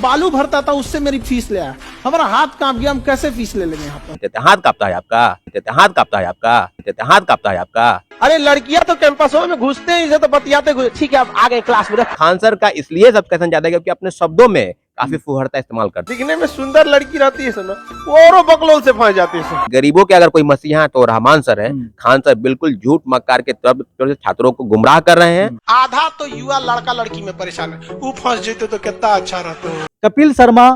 बालू भरता था उससे मेरी फीस ले आया। हमारा हाथ कांप गया, हम कैसे फीस ले लेंगे यहाँ पर। हाथ कांपता है आपका, हाथ कांपता है आपका, हाथ कांपता है आपका। अरे लड़कियां तो कैंपसों में घुसते हैं, इसे तो बतियाते घुस। ठीक है, अब आ गए क्लास में। खान सर का इसलिए सब्सक्रिप्शन ज्यादा है क्योंकि अपने शब्दों में काफी फुहरता इस्तेमाल करते दिखने में सुंदर लड़की रहती है सुनो, वो औरों बकलोल से फंस जाती है। हैं। गरीबों के अगर कोई मसीहा है तो रहमान सर है। खान सर बिल्कुल झूठ मक्कार के तरफ छात्रों को गुमराह कर रहे हैं। आधा तो युवा लड़का लड़की में परेशान है, वो फंस जाते तो कितना अच्छा रहता। कपिल शर्मा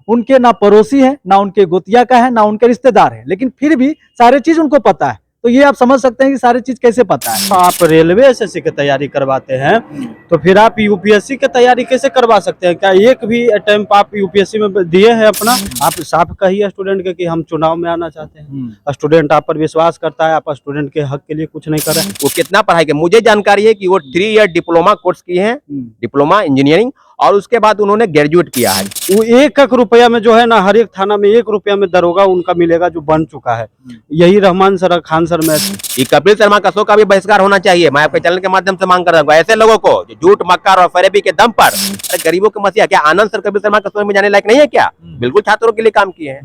उनके ना पड़ोसी है, ना उनके गोतिया का है, ना उनके रिश्तेदार है, लेकिन फिर भी सारी चीज उनको पता है। तो ये आप समझ सकते हैं कि सारी चीज कैसे पता है। आप रेलवे एसएससी की तैयारी करवाते हैं तो फिर आप यूपीएससी की तैयारी कैसे करवा सकते हैं? क्या एक भी अटेम्प्ट आप यूपीएससी में दिए हैं अपना? आप साफ कहिए स्टूडेंट के कि हम चुनाव में आना चाहते हैं। स्टूडेंट आप पर विश्वास करता है, आप स्टूडेंट के हक के लिए कुछ नहीं कर रहे हैं। वो कितना पढ़ाई के मुझे जानकारी है कि वो 3 ईयर डिप्लोमा कोर्स किए हैं, डिप्लोमा इंजीनियरिंग, और उसके बाद उन्होंने ग्रेजुएट किया है। वो 1 रुपया में जो है ना, हर एक थाना में 1 रुपया में दरोगा उनका मिलेगा जो बन चुका है। यही रहमान सर, खान सर में ये कपिल शर्मा का शो का भी बहिष्कार होना चाहिए। मैं आपके चैनल के माध्यम से मांग कर रहा हूँ ऐसे लोगों को जो झूठ मक्कार और फरेबी के दम पर, अरे गरीबों के मसीहा क्या आनंद सर कपिल शर्मा का शो में जाने लायक नहीं है क्या? बिल्कुल छात्रों के लिए काम किए हैं,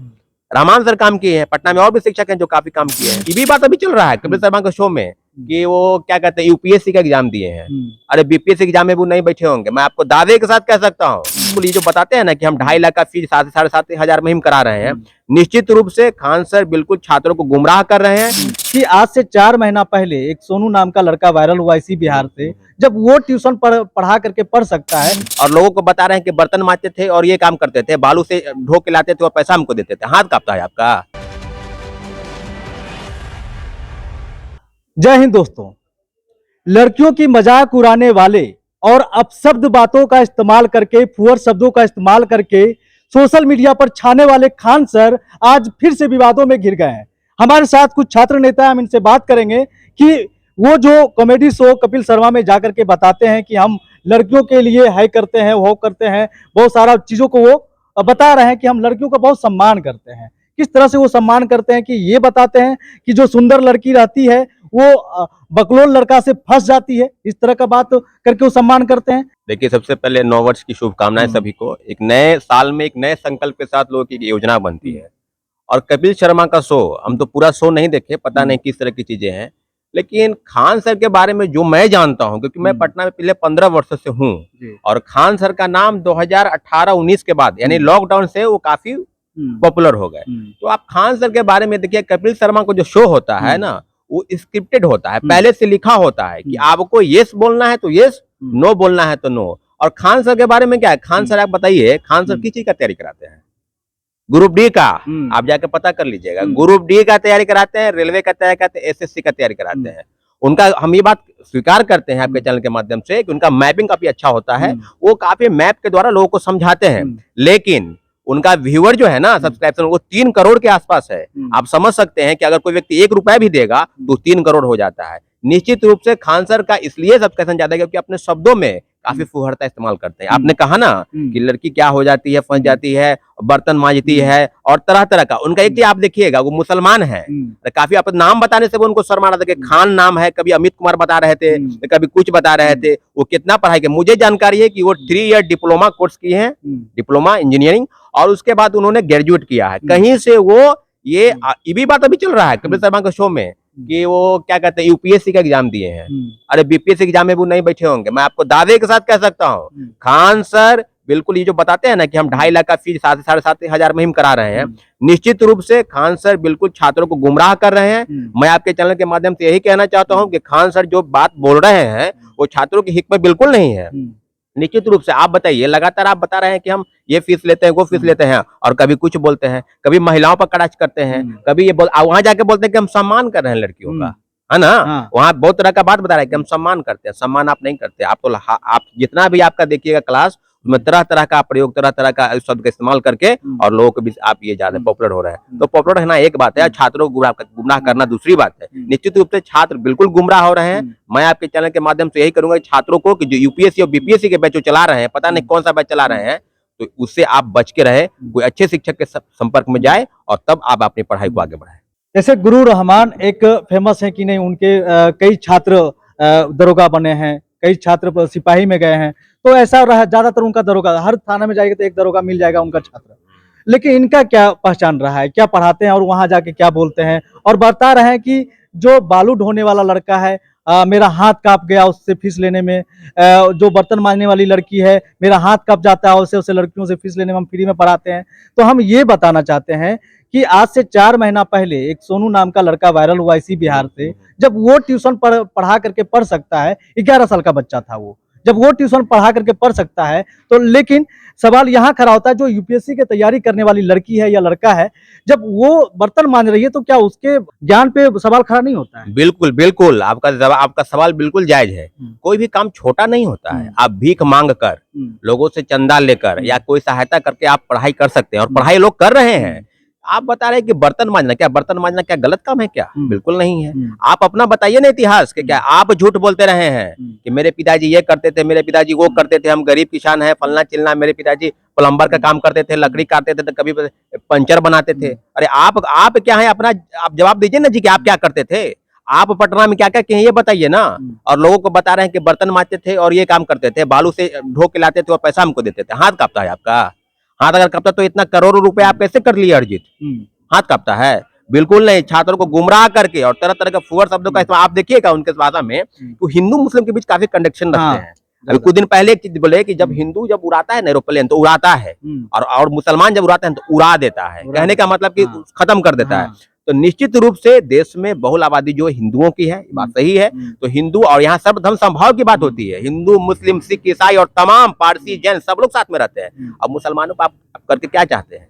रहमान सर काम किए हैं, पटना में और भी शिक्षक हैं जो काफी काम किए हैं। ये भी बात अभी चल रहा है कपिल शर्मा के शो में कि वो क्या कहते हैं यूपीएससी का एग्जाम दिए हैं। अरे बीपीएससी एग्जाम में वो नहीं बैठे होंगे, मैं आपको दावे के साथ कह सकता हूँ। ये जो बताते हैं ना कि हम 2.5 लाख का फीस 7 से 7.5 हजार में ही करा रहे हैं, निश्चित रूप से खान सर बिल्कुल छात्रों को गुमराह कर रहे हैं। कि आज से 4 महीना पहले एक सोनू नाम का लड़का वायरल हुआ इसी बिहार से, जब वो ट्यूशन पढ़ा करके पढ़ सकता है और लोगों को बता रहे हैं कि बर्तन मांजते थे और ये काम करते थे, बालू से ढो के लाते थे और पैसा हमको देते थे। हाथ कांपता है आपका। जय हिंद दोस्तों। लड़कियों की मजाक उड़ाने वाले और अपशब्द बातों का इस्तेमाल करके, फुहर शब्दों का इस्तेमाल करके सोशल मीडिया पर छाने वाले खान सर आज फिर से विवादों में घिर गए हैं। हमारे साथ कुछ छात्र नेता हैं, हम इनसे बात करेंगे कि वो जो कॉमेडी शो कपिल शर्मा में जाकर के बताते हैं कि हम लड़कियों के लिए है करते हैं, वो करते हैं, बहुत सारा चीजों को वो बता रहे हैं कि हम लड़कियों का बहुत सम्मान करते हैं। किस तरह से वो सम्मान करते हैं कि ये बताते हैं कि जो सुंदर लड़की रहती है वो बकलोल लड़का से फंस जाती है, इस तरह का बात करके वो सम्मान करते हैं। देखिए, सबसे पहले नव वर्ष की शुभकामनाएं सभी को। एक नए साल में एक नए संकल्प के साथ लोगों की योजना बनती है। और कपिल शर्मा का शो, हम तो पूरा शो नहीं देखे, पता नहीं किस तरह की चीजें हैं, लेकिन खान सर के बारे में जो मैं जानता हूं, क्योंकि मैं पटना में पिछले 15 वर्षों से हूं, और खान सर का नाम 2018-19 के बाद यानी लॉकडाउन से वो काफी पॉपुलर हो गए। तो आप खान सर के बारे में देखिए, कपिल शर्मा को जो शो होता है ना, वो स्क्रिप्टेड होता है, पहले से लिखा होता है कि आपको यस बोलना है तो यस, नो बोलना है तो नो। और खान सर के बारे में क्या है, खान सर आप बताइए, खान सर किस चीज का तैयारी कराते हैं? ग्रुप डी का, आप जाके पता कर लीजिएगा। ग्रुप डी का तैयारी कराते हैं, रेलवे का तैयारी कराते हैं, एसएससी का तैयारी कराते हैं। उनका हम ये बात स्वीकार करते हैं आपके चैनल के माध्यम से कि उनका मैपिंग काफी अच्छा होता है, वो काफी मैप के द्वारा लोगों को समझाते हैं। लेकिन उनका व्यूअर जो है ना, सब्सक्रिप्शन, वो 3 करोड़ के आसपास है। आप समझ सकते हैं कि अगर कोई व्यक्ति 1 रुपया भी देगा तो 3 करोड़ हो जाता है। निश्चित रूप से खान सर का इसलिए सब्सक्रिप्शन ज्यादा है क्योंकि अपने शब्दों में काफी फुहरता इस्तेमाल करते हैं। आपने कहा ना कि लड़की क्या हो जाती है, फंस जाती है, बर्तन मांजती है और तरह तरह का। उनका एक चीज आप देखिएगा, वो मुसलमान है, काफी आप नाम बताने से वो उनको शर्मा रहा था कि खान नाम है, कभी अमित कुमार बता रहे थे, कभी कुछ बता रहे थे। वो कितना पढ़ाई के मुझे जानकारी है कि वो 3 ईयर डिप्लोमा कोर्स किए हैं, डिप्लोमा इंजीनियरिंग, और उसके बाद उन्होंने ग्रेजुएट किया है। कहीं से वो ये भी बात अभी चल रहा है कपिल शर्मा के शो में कि वो क्या कहते हैं यूपीएससी का एग्जाम दिए हैं। अरे बीपीएससी एग्जाम में वो नहीं बैठे होंगे, मैं आपको दावे के साथ कह सकता हूँ। खान सर बिल्कुल ये जो बताते हैं ना कि हम 2.5 लाख का फीस 7 से 7.5 हजार में ही करा रहे हैं, निश्चित रूप से खान सर बिल्कुल छात्रों को गुमराह कर रहे हैं। मैं आपके चैनल के माध्यम से यही कहना चाहता हूँ कि खान सर जो बात बोल रहे हैं वो छात्रों के हित में बिल्कुल नहीं है। निश्चित रूप से आप बताइए, लगातार आप बता रहे हैं कि हम ये फीस लेते हैं, वो फीस लेते हैं, और कभी कुछ बोलते हैं, कभी महिलाओं पर कड़ाच करते हैं, कभी ये वहां जाके बोलते हैं कि हम सम्मान कर रहे हैं लड़कियों का, है ना। वहां बहुत तरह का बात बता रहे हैं कि हम सम्मान करते हैं। सम्मान आप नहीं करते। आप तो आप जितना भी आपका देखिएगा क्लास में तरह तरह का प्रयोग, तरह तरह का शब्द का इस्तेमाल करके और लोगों के बीच आप ये ज्यादा पॉपुलर हो रहे हैं। तो पॉपुलर रहना एक बात है, छात्रों को गुमराह करना दूसरी बात है। निश्चित रूप से छात्र बिल्कुल गुमराह हो रहे हैं। मैं आपके चैनल के माध्यम से यही करूंगा छात्रों को कि जो यूपीएससी और बीपीएससी के बैच चला रहे हैं, पता नहीं कौन सा बैच चला रहे हैं, तो उससे आप बच के रहे, कोई अच्छे शिक्षक के संपर्क में जाए और तब आप अपनी पढ़ाई को आगे बढ़ाए। जैसे गुरु रहमान एक फेमस है कि नहीं, उनके कई छात्र दरोगा बने हैं, कई छात्र सिपाही में गए हैं, तो ऐसा रहा ज्यादातर उनका दरोगा, हर थाना में जाएगा तो एक दरोगा मिल जाएगा उनका छात्र। लेकिन इनका क्या पहचान रहा है, क्या पढ़ाते हैं और वहां जाके क्या बोलते हैं, और बता रहे हैं कि जो बालू ढोने वाला लड़का है, मेरा हाथ कांप गया उससे फीस लेने में, जो बर्तन मांजने वाली लड़की है मेरा हाथ कांप जाता है, उससे लड़कियों से फीस लेने में हम फ्री में पढ़ाते हैं। तो हम ये बताना चाहते हैं कि आज से 4 महीना पहले एक सोनू नाम का लड़का वायरल हुआ इसी बिहार से, जब वो ट्यूशन पढ़ा करके पढ़ सकता है, 11 साल का बच्चा था वो, जब वो ट्यूशन पढ़ा करके पढ़ सकता है तो, लेकिन सवाल यहाँ खड़ा होता है जो यूपीएससी की तैयारी करने वाली लड़की है या लड़का है, जब वो बर्तन मांज रही है तो क्या उसके ज्ञान पे सवाल खड़ा नहीं होता है? बिल्कुल बिल्कुल, आपका सवाल बिल्कुल जायज है। कोई भी काम छोटा नहीं होता है। आप भीख मांग कर, लोगों से चंदा लेकर या कोई सहायता करके आप पढ़ाई कर सकते हैं, और पढ़ाई लोग कर रहे हैं। आप बता रहे हैं कि बर्तन मांजना क्या गलत काम है क्या? बिल्कुल नहीं है। आप अपना बताइए ना इतिहास के, क्या आप झूठ बोलते रहे हैं कि मेरे पिताजी ये करते थे, मेरे पिताजी वो करते थे, हम गरीब किसान हैं, फलना चिलना, मेरे पिताजी प्लम्बर का काम करते थे, लकड़ी काटते थे, तो कभी पंचर बनाते थे। अरे आप क्या है, अपना आप जवाब दीजिए ना जी कि आप क्या करते थे, आप पटना में क्या क्या किए ये बताइए ना। और लोगों को बता रहे हैं कि बर्तन मांजते थे और ये काम करते थे, बालू से ढो के लाते थे और पैसा हमको देते थे। हाथ कांपता है आपका? हाथ अगर कांपता तो इतना करोड़ों रुपए आप कैसे कर लिए अर्जित? हाथ कांपता है? बिल्कुल नहीं। छात्रों को गुमराह करके और तरह तरह के फुहर शब्दों का इस्तेमाल, आप देखिएगा उनके भाषा में तो हिंदू मुस्लिम के बीच काफी कंडक्शन रखते हैं। अभी कुछ दिन पहले एक चीज बोले कि जब हिंदू जब उड़ाता है ना एरोप्लेन तो उड़ाता है, और मुसलमान जब उड़ाते हैं तो उड़ा देता है। कहने का मतलब कि खत्म कर देता है। तो निश्चित रूप से देश में बहुल आबादी जो हिंदुओं की है, बात सही है। तो हिंदू, और यहाँ सब धर्म संभाव की बात होती है, हिंदू मुस्लिम सिख ईसाई और तमाम पारसी जैन सब लोग साथ में रहते हैं। अब मुसलमानों को आप करके क्या चाहते हैं?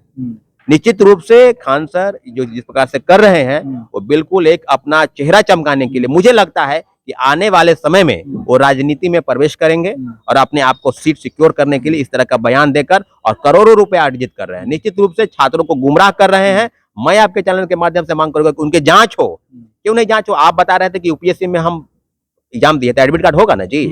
निश्चित रूप से खान सर जो जिस प्रकार से कर रहे हैं वो बिल्कुल एक अपना चेहरा चमकाने के लिए, मुझे लगता है कि आने वाले समय में वो राजनीति में प्रवेश करेंगे और अपने आप को सीट सिक्योर करने के लिए इस तरह का बयान देकर और करोड़ों रुपए अर्जित कर रहे हैं। निश्चित रूप से छात्रों को गुमराह कर रहे हैं। मैं आपके चैनल के माध्यम से मांग करूंगा कि उनके जांच हो। क्यों नहीं जांच हो? आप बता रहे थे कि यूपीएससी में हम एग्जाम दिए तो एडमिट कार्ड होगा ना जी,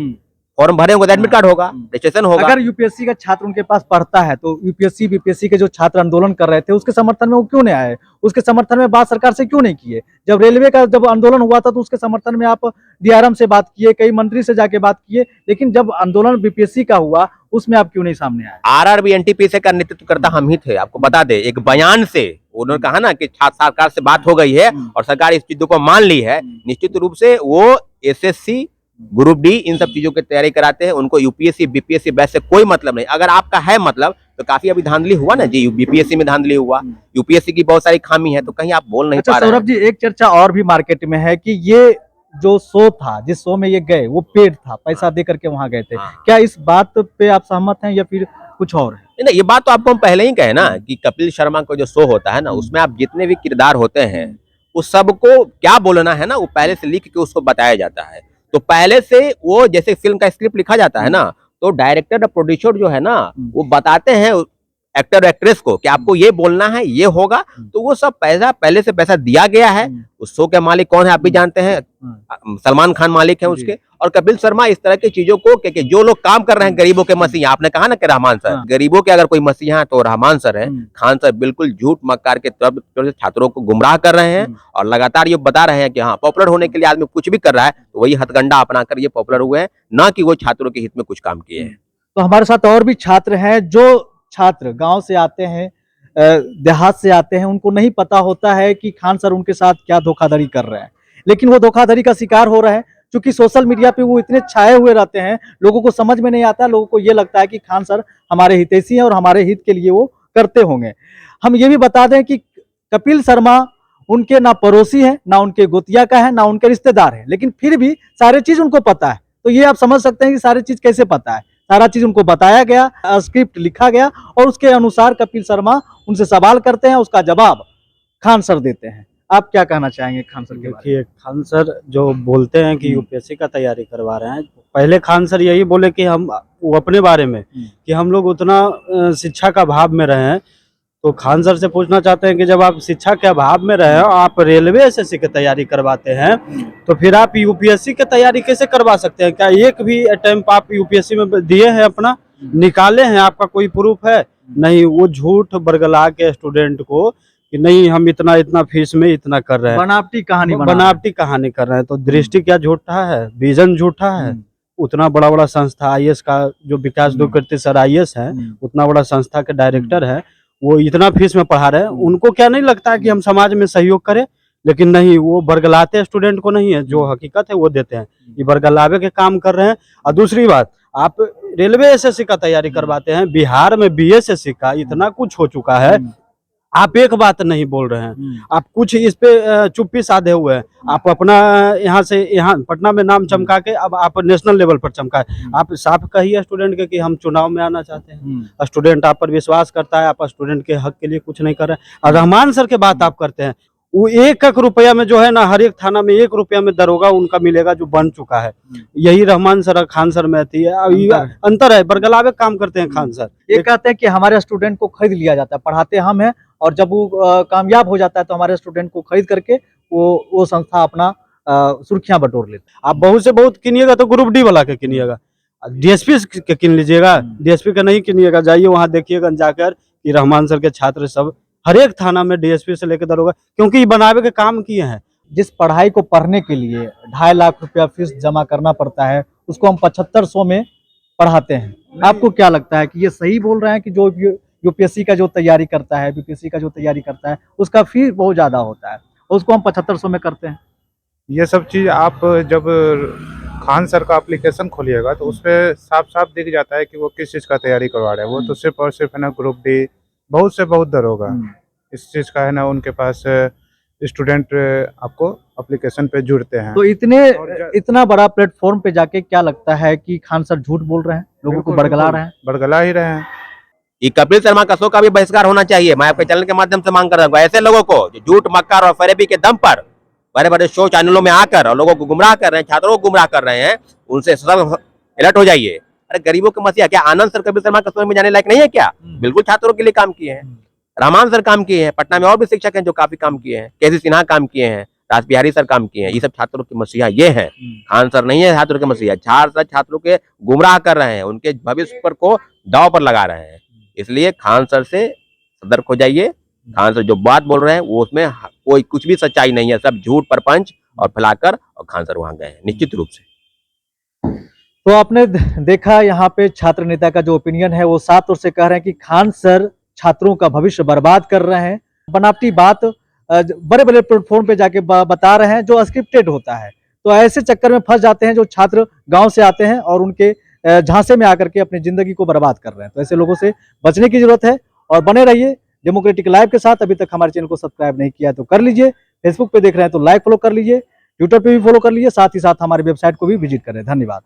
फॉर्म भरे होंगे तो एडमिट कार्ड होगा, रजिस्ट्रेशन होगा। अगर यूपीएससी का छात्र उनके पास पढ़ता है तो यूपीएससी बीपीएससी के जो छात्र आंदोलन कर रहे थे उसके समर्थन में वो क्यों नहीं आए? उसके समर्थन में बात सरकार से क्यों नहीं किए? जब रेलवे का जब आंदोलन हुआ था तो उसके समर्थन में आप डीआरएम से बात किए, कई मंत्री से जाके बात किए, लेकिन जब आंदोलन बीपीएससी का हुआ उसमें आप क्यों नहीं सामने आए? आरआरबी एनटीपीसी का नेतृत्व करता हम ही थे। आपको बता दे, एक बयान से उन्होंने कहा ना कि छात्र सरकार से बात हो गई है और सरकार इस चीजों को मान ली है। निश्चित रूप से वो एसएससी ग्रुप डी इन सब चीजों की तैयारी कराते हैं। उनको यूपीएससी बीपीएससी बैच से कोई मतलब नहीं। अगर आपका है मतलब तो काफी अभी धांधली हुआ ना जी, बीपीएससी में धांधली हुआ, यूपीएससी की बहुत सारी खामी है, तो कहीं आप बोल नहीं पा रहे हैं। सौरभ जी, एक चर्चा और भी मार्केट में है कि ये जो शो था, जिस शो में ये गए वो पेड था, पैसा दे करके वहां गए थे। क्या इस बात पे आप सहमत हैं या फिर कुछ और है? नहीं, ये बात तो आपको हम पहले ही कहे ना कि कपिल शर्मा का जो शो होता है ना उसमें आप जितने भी किरदार होते हैं उस सबको क्या बोलना है ना वो पहले से लिख के उसको बताया जाता है। तो पहले से वो जैसे फिल्म का स्क्रिप्ट लिखा जाता है ना तो डायरेक्टर और प्रोड्यूसर जो है ना वो बताते हैं एक्टर एक्ट्रेस को कि आपको ये बोलना है, ये होगा। तो वो सब पैसा पहले से पैसा दिया गया है। उस शो के मालिक कौन है आप भी जानते हैं, सलमान खान मालिक है उसके। और कपिल शर्मा इस तरह की चीजों को कि जो लोग काम कर रहे हैं गरीबों के मसीहा, आपने कहा ना कि रहमान सर, गरीबों के अगर कोई मसीहा है तो रहमान सर है। खान सर बिल्कुल झूठ मक्कार के तौर से छात्रों को गुमराह कर रहे हैं और लगातार ये बता रहे हैं कि हाँ पॉपुलर होने के लिए आदमी कुछ भी कर रहा है, तो वही हथकंडा अपनाकर ये पॉपुलर हुए हैं, ना कि वो छात्रों के हित में कुछ काम किए हैं। तो हमारे साथ और भी छात्र हैं, जो छात्र गांव से आते हैं, देहात से आते हैं, उनको नहीं पता होता है कि खान सर उनके साथ क्या धोखाधड़ी कर रहे हैं, लेकिन वो धोखाधड़ी का शिकार हो रहे हैं। क्योंकि सोशल मीडिया पे वो इतने छाए हुए रहते हैं, लोगों को समझ में नहीं आता। लोगों को ये लगता है कि खान सर हमारे हितैषी हैं और हमारे हित के लिए वो करते होंगे। हम ये भी बता दें कि कपिल शर्मा उनके ना पड़ोसी हैं, ना उनके गोतिया का है, ना उनके रिश्तेदार है, लेकिन फिर भी सारी चीज उनको पता है। तो ये आप समझ सकते हैं कि सारी चीज कैसे पता है। सारा चीज उनको बताया गया, स्क्रिप्ट लिखा गया और उसके अनुसार कपिल शर्मा उनसे सवाल करते हैं, उसका जवाब खान सर देते हैं। आप क्या कहना चाहेंगे खान सर के बारे में? देखिए, खान सर जो बोलते हैं कि यूपीएससी का तैयारी करवा रहे हैं, पहले खान सर यही बोले कि हम वो अपने बारे में कि हम लोग उतना शिक्षा का अभाव में रहे हैं। तो खान सर से पूछना चाहते हैं कि जब आप शिक्षा के अभाव में रहे हो, आप रेलवे एसएससी की तैयारी करवाते हैं, तो फिर आप यूपीएससी की तैयारी कैसे करवा सकते हैं? क्या एक भी अटेम्प्ट आप यूपीएससी में दिए हैं, अपना निकाले हैं? आपका कोई प्रूफ है? नहीं। वो झूठ बरगला के स्टूडेंट को कि नहीं हम इतना इतना फीस में इतना कर रहे हैं, बनावटी कहानी कर रहे हैं। तो दृष्टि क्या झूठा है, विजन झूठा है। उतना बड़ा बड़ा संस्था आईएएस का जो विकास दुबे सर आईएएस है, उतना बड़ा संस्था के डायरेक्टर है, वो इतना फीस में पढ़ा रहे हैं। उनको क्या नहीं लगता है कि हम समाज में सहयोग करें? लेकिन नहीं, वो बरगलाते स्टूडेंट को नहीं है, जो हकीकत है वो देते हैं। ये बरगलावे के काम कर रहे हैं। और दूसरी बात, आप रेलवे एसएससी का तैयारी करवाते हैं, बिहार में बीएसएससी का इतना कुछ हो चुका है, आप एक बात नहीं बोल रहे हैं। आप कुछ इस पे चुप्पी साधे हुए हैं। आप अपना यहाँ से यहाँ पटना में नाम चमका के अब आप नेशनल लेवल पर चमकाए। आप साफ कहिए स्टूडेंट के कि हम चुनाव में आना चाहते हैं। स्टूडेंट आप पर विश्वास करता है, आप स्टूडेंट के हक के लिए कुछ नहीं कर रहे हैं। और रहमान सर के बात आप करते हैं, वो 1-1 रुपया में जो है ना, हर एक थाना में 1 रुपया में दरोगा उनका मिलेगा जो बन चुका है। यही रहमान सर और खान सर में आती है। अब ये अंतर है, बरगलावे काम करते हैं खान सर। ये कहते हैं कि हमारे स्टूडेंट को खरीद लिया जाता है, पढ़ाते हम हैं, और जब वो कामयाब हो जाता है तो हमारे स्टूडेंट को खरीद करके वो संस्था अपना सुर्खियां बटोर लेते आप बहुत से बहुत किनिएगा तो ग्रुप डी वाला के किनिएगा, डीएसपी के किन लीजिएगा, डीएसपी का नहीं किनिएगा। जाइए वहाँ देखिएगा जाकर कि रहमान सर के छात्र सब हर एक थाना में डीएसपी से लेकर दरोगा, क्योंकि ये बनावे के काम किए हैं। जिस पढ़ाई को पढ़ने के लिए 2.5 लाख रुपया फीस जमा करना पड़ता है, उसको हम 7500 में पढ़ाते हैं। आपको क्या लगता है कि ये सही बोल रहे हैं कि जो यूपीएससी का जो तैयारी करता है, बीपीएससी का जो तैयारी करता है, उसका फीस बहुत ज्यादा होता है, उसको हम 7500 में करते हैं? ये सब चीज़ आप जब खान सर का एप्लीकेशन खोलिएगा तो उसपे साफ साफ दिख जाता है कि वो किस चीज़ का तैयारी करवा रहे हैं। वो तो सिर्फ और सिर्फ है ना ग्रुप डी, बहुत से बहुत दरोगा इस चीज़ का है ना, उनके पास स्टूडेंट आपको एप्लीकेशन पे जुड़ते हैं। तो इतना बड़ा प्लेटफॉर्म पे जाके क्या लगता है कि खान सर झूठ बोल रहे हैं, लोगों को बरगला रहे हैं? बरगला ही रहे हैं। ये कपिल शर्मा का शो का भी बहिष्कार होना चाहिए। मैं आपके चैनल के माध्यम से मांग कर रहा हूँ, ऐसे लोगों को जो झूठ मक्कार और फरेबी के दम पर बड़े बड़े शो चैनलों में आकर और लोगों को गुमराह कर रहे हैं, छात्रों को गुमराह कर रहे हैं, उनसे सब अलर्ट हो जाइए। अरे गरीबों के मसीहा क्या आनंद सर कपिल शर्मा का शो में जाने लायक नहीं है क्या? बिल्कुल छात्रों के लिए काम किए हैं, रहमान सर काम किए हैं, पटना में और भी शिक्षक हैं जो काफी काम किए हैं, केसी सिन्हा काम किए हैं, राज बिहारी सर काम किए हैं। ये सब छात्रों के मसीहा ये हैं, खान सर नहीं है छात्रों के मसीहा। छात्रों के गुमराह कर रहे हैं, उनके भविष्य पर को दांव पर लगा रहे हैं। इसलिए खान सर से सतर्क हो जाइए। खान सर जो बात बोल रहे हैं वो उसमें कोई कुछ भी सच्चाई नहीं है, सब झूठ परपंच और फैलाकर, और खान सर वहां गए हैं निश्चित रूप से। तो आपने देखा यहाँ पे छात्र नेता का जो ओपिनियन है, वो साफ तौर से कह रहे हैं कि खान सर छात्रों का भविष्य बर्बाद कर रहे हैं। बनावटी बात बड़े बड़े प्लेटफॉर्म पे जाके बता रहे हैं जो स्क्रिप्टेड होता है। तो ऐसे चक्कर में फंस जाते हैं जो छात्र गांव से आते हैं और उनके झांसे में आकर के अपनी जिंदगी को बर्बाद कर रहे हैं। तो ऐसे लोगों से बचने की जरूरत है। और बने रहिए डेमोक्रेटिक लाइव के साथ। अभी तक हमारे चैनल को सब्सक्राइब नहीं किया तो कर लीजिए, फेसबुक पे देख रहे हैं तो लाइक फॉलो कर लीजिए, ट्विटर पे भी फॉलो कर लीजिए, साथ ही साथ हमारी वेबसाइट को भी विजिट करें। धन्यवाद।